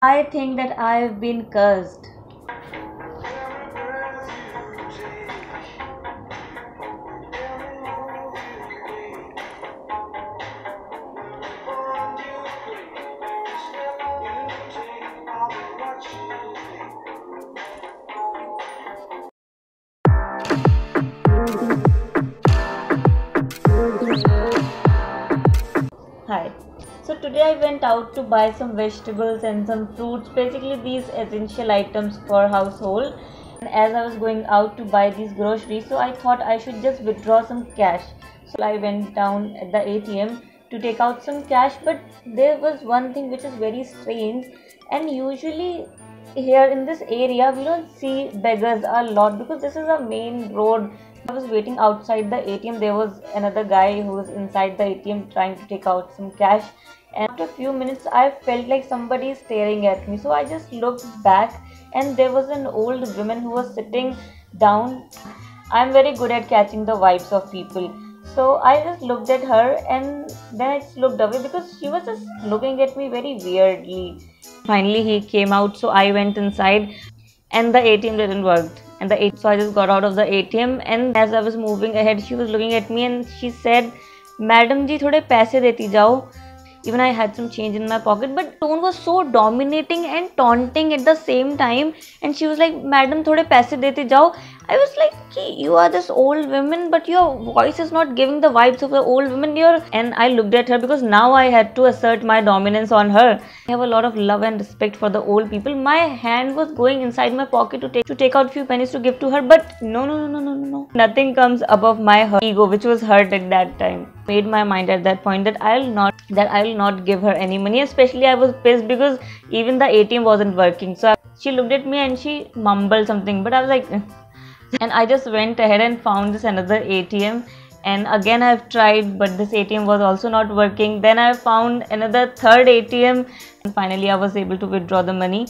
I think that I've been cursed. Hi. So today I went out to buy some vegetables and some fruits, basically these essential items for household. And as I was going out to buy these groceries, so I thought I should just withdraw some cash. So I went down at the ATM to take out some cash, but there was one thing which is very strange, and usually here in this area we don't see beggars a lot because this is a main road. I was waiting outside the ATM. There was another guy who was inside the ATM trying to take out some cash. And after a few minutes, I felt like somebody is staring at me. So I just looked back, and there was an old woman who was sitting down. I'm very good at catching the vibes of people. So I just looked at her, and then I just looked away because she was just looking at me very weirdly. Finally, he came out, so I went inside, and the ATM didn't work. So I just got out of the ATM, and as I was moving ahead, she was looking at me and she said, "Madam ji, थोड़े पैसे देती जाओ." Even I had some change in my pocket, but tone was so dominating and taunting at the same time. And she was like, "Madam, थोड़े पैसे देती जाओ." I was like, "You are this old woman, but your voice is not giving the vibes of the old woman." And I looked at her because now I had to assert my dominance on her. I have a lot of love and respect for the old people. My hand was going inside my pocket to take out few pennies to give to her, but no. Nothing comes above my ego, which was hurt at that time. Made my mind at that point that I'll not give her any money. Especially I was pissed because even the ATM wasn't working. So she looked at me and she mumbled something, but I was like, and I just went ahead and found this another ATM, and again I've tried, but this ATM was also not working. Then I found another third ATM, and finally I was able to withdraw the money.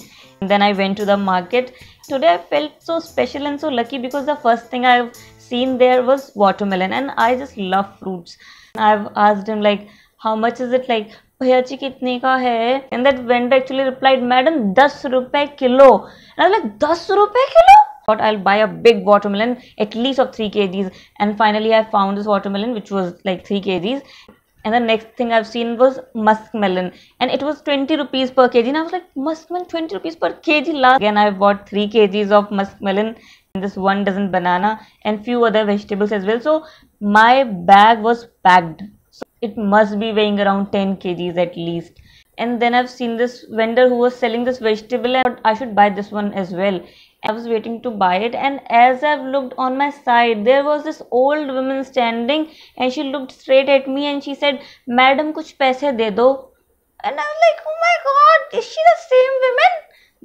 And then I went to the market. Today I felt so special and so lucky because the first thing I've seen there was watermelon, and I just love fruits. I've asked him like, how much is it? Like, भैया जी कितने का है? And that vendor actually replied, "Madam, 10 रुपए kilo." And I was like, 10 रुपए kilo? Thought I'll buy a big watermelon, at least of 3 kgs. And finally I found this watermelon which was like 3 kgs. And the next thing I've seen was muskmelon, and it was 20 rupees per kg. And I was like, muskmelon 20 rupees per kg. Again I bought 3 kgs of muskmelon, and this 1 dozen banana, and few other vegetables as well. So my bag was packed. So it must be weighing around 10 kgs at least. And then I've seen this vendor who was selling this vegetable, and I should buy this one as well. I was waiting to buy it, and as I've looked on my side, there was this old woman standing, and she looked straight at me and she said, "Madam, kuch paise de do." And I was like, oh my god, is she the same woman?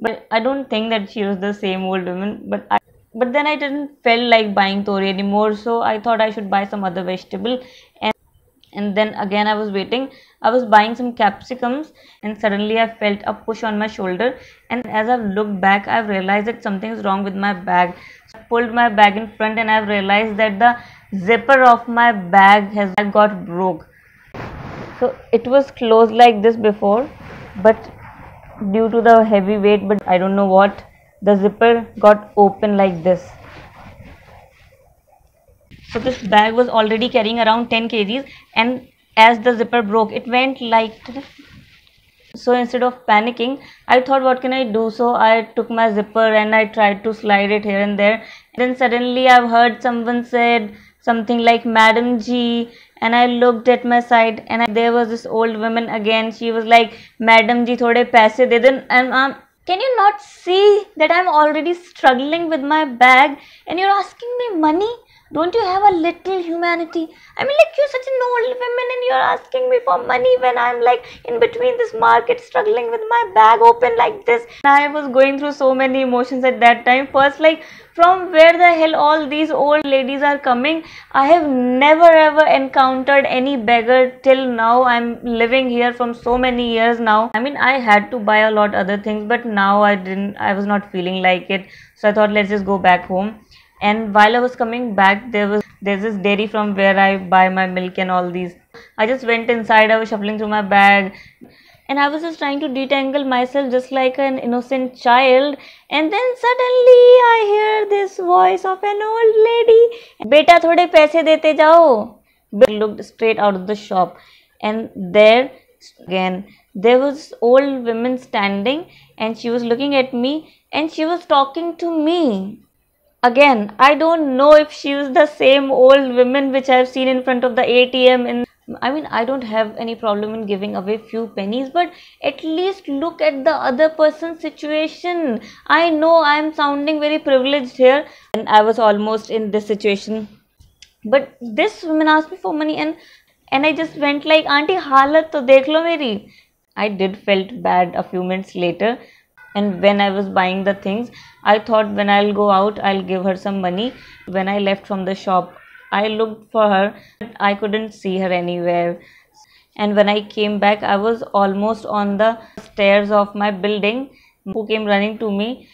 But I don't think that she was the same old woman. But then I didn't feel like buying tori anymore, so I thought I should buy some other vegetable. And then again I was waiting. I was buying some capsicums, and suddenly I felt a push on my shoulder, and as I've looked back, I've realized that something is wrong with my bag. So I pulled my bag in front, and I've realized that the zipper of my bag has got broke. So it was closed like this before, but due to the heavy weight, but I don't know what, the zipper got open like this. So this bag was already carrying around 10 kgs, and as the zipper broke, it went like this. So instead of panicking, I thought, what can I do? So I took my zipper and I tried to slide it here and there. Then suddenly I've heard someone said something like, "Madam ji," and I looked at my side, and there was this old woman again. She was like, "Madam ji, thode paise de do." And can you not see that I'm already struggling with my bag and you're asking me money? Don't you have a little humanity? I mean, like, you're such an old woman and you're asking me for money when I'm like in between this market struggling with my bag open like this. I was going through so many emotions at that time. First, like, from where the hell all these old ladies are coming? I have never ever encountered any beggar till now. I'm living here from so many years now. I mean, I had to buy a lot other things, but now I was not feeling like it. So I thought, let's just go back home. And while I was coming back, there's this dairy from where I buy my milk and all these. I just went inside. I was shuffling through my bag. and I was just trying to detangle myself just like an innocent child, and then suddenly I hear this voice of an old lady. Beta thode paise dete jao. I looked straight out of the shop, and there again there was old woman standing, and she was looking at me and she was talking to me. Again, I don't know if she was the same old woman which I've seen in front of the ATM. I mean, I don't have any problem in giving away few pennies, but at least look at the other person's situation. I know I'm sounding very privileged here, and I was almost in this situation. But this woman asked me for money, and I just went like, Auntie, halat to dekh lo meri. I did felt bad a few minutes later, and when I was buying the things, I thought when I'll go out, I'll give her some money. When I left from the shop, I looked for her, but I couldn't see her anywhere. And when I came back, I was almost on the stairs of my building. Who came running to me,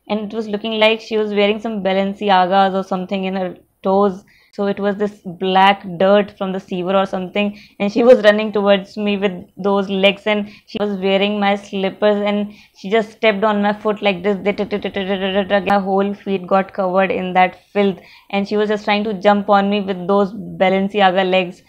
and it was looking like she was wearing some Balenciagas or something in her toes. So it was this black dirt from the sewer or something, and she was running towards me with those legs, and she was wearing my slippers, and she just stepped on my foot like this. My whole feet got covered in that filth, and she was just trying to jump on me with those Balenciaga legs.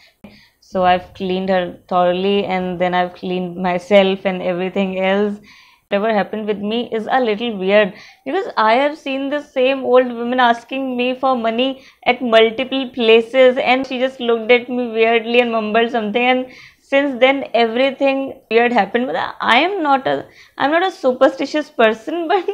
So I've cleaned her thoroughly, and then I've cleaned myself and everything else. Whatever happened with me is a little weird, because I have seen the same old woman asking me for money at multiple places, and she just looked at me weirdly and mumbled something, and since then everything weird happened. But I'm not a superstitious person, but